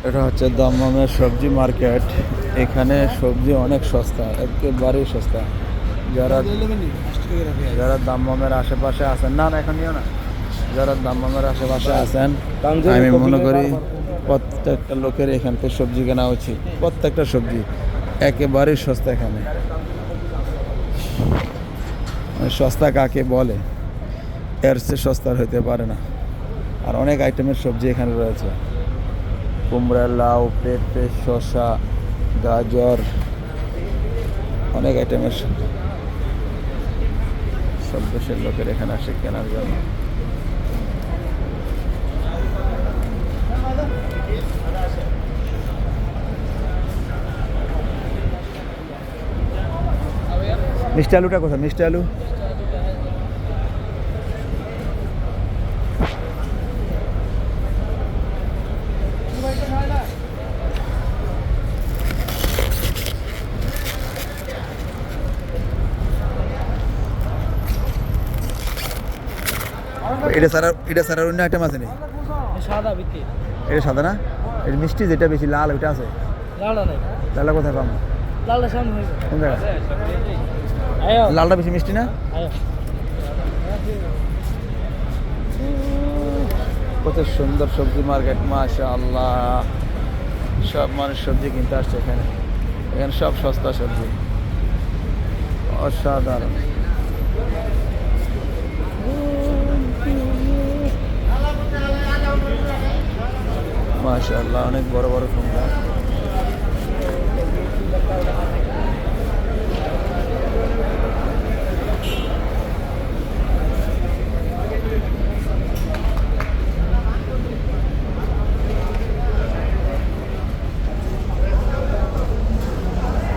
এটা হচ্ছে দমদমের সবজি মার্কেট। এখানে সবজি অনেক সস্তা, একেবারেই সস্তা। যারা যারা দমদমের আশেপাশে আছেন, না না এখন নিও না, যারা দমদমের আশেপাশে আছেন, আমি মনে করি প্রত্যেকটা লোকের এখান থেকে সবজি কেনা উচিত। প্রত্যেকটা সবজি একেবারেই সস্তা এখানে। মানে সস্তা কাকে বলে, এর চেয়ে সস্তার হইতে পারে না। আর অনেক আইটেমের সবজি এখানে রয়েছে, কুমড়া, লাউ, পেঁপে, শসা, গাজর, অনেক আইটেমের সব দেশের লোকের এখানে আসে কেনার জন্য। মিষ্টি আলুটা কোথায়? মিষ্টি আলু এটা ছাড়া অন্য আইটেম আছে নি? সাদা ভিত্তি। এটা সাদা না, এটা মিষ্টি যেটা বেশি লাল ওইটা আছে? লালটা নাই। লালটা কোথায় পাবো? লালটা সামনে হইবে। কোন জায়গায়? আয়ো লালটা বেশি মিষ্টি না? আয়ো। কত সুন্দর সবজি মার্কেট, মাশাআল্লাহ। সব মানুষ সবজি কিনতে আসছে এখানে। এখানে সব সস্তা সবজি, অসাধারণ। মাশাআল্লাহ, অনেক বড় বড় কুমড়া।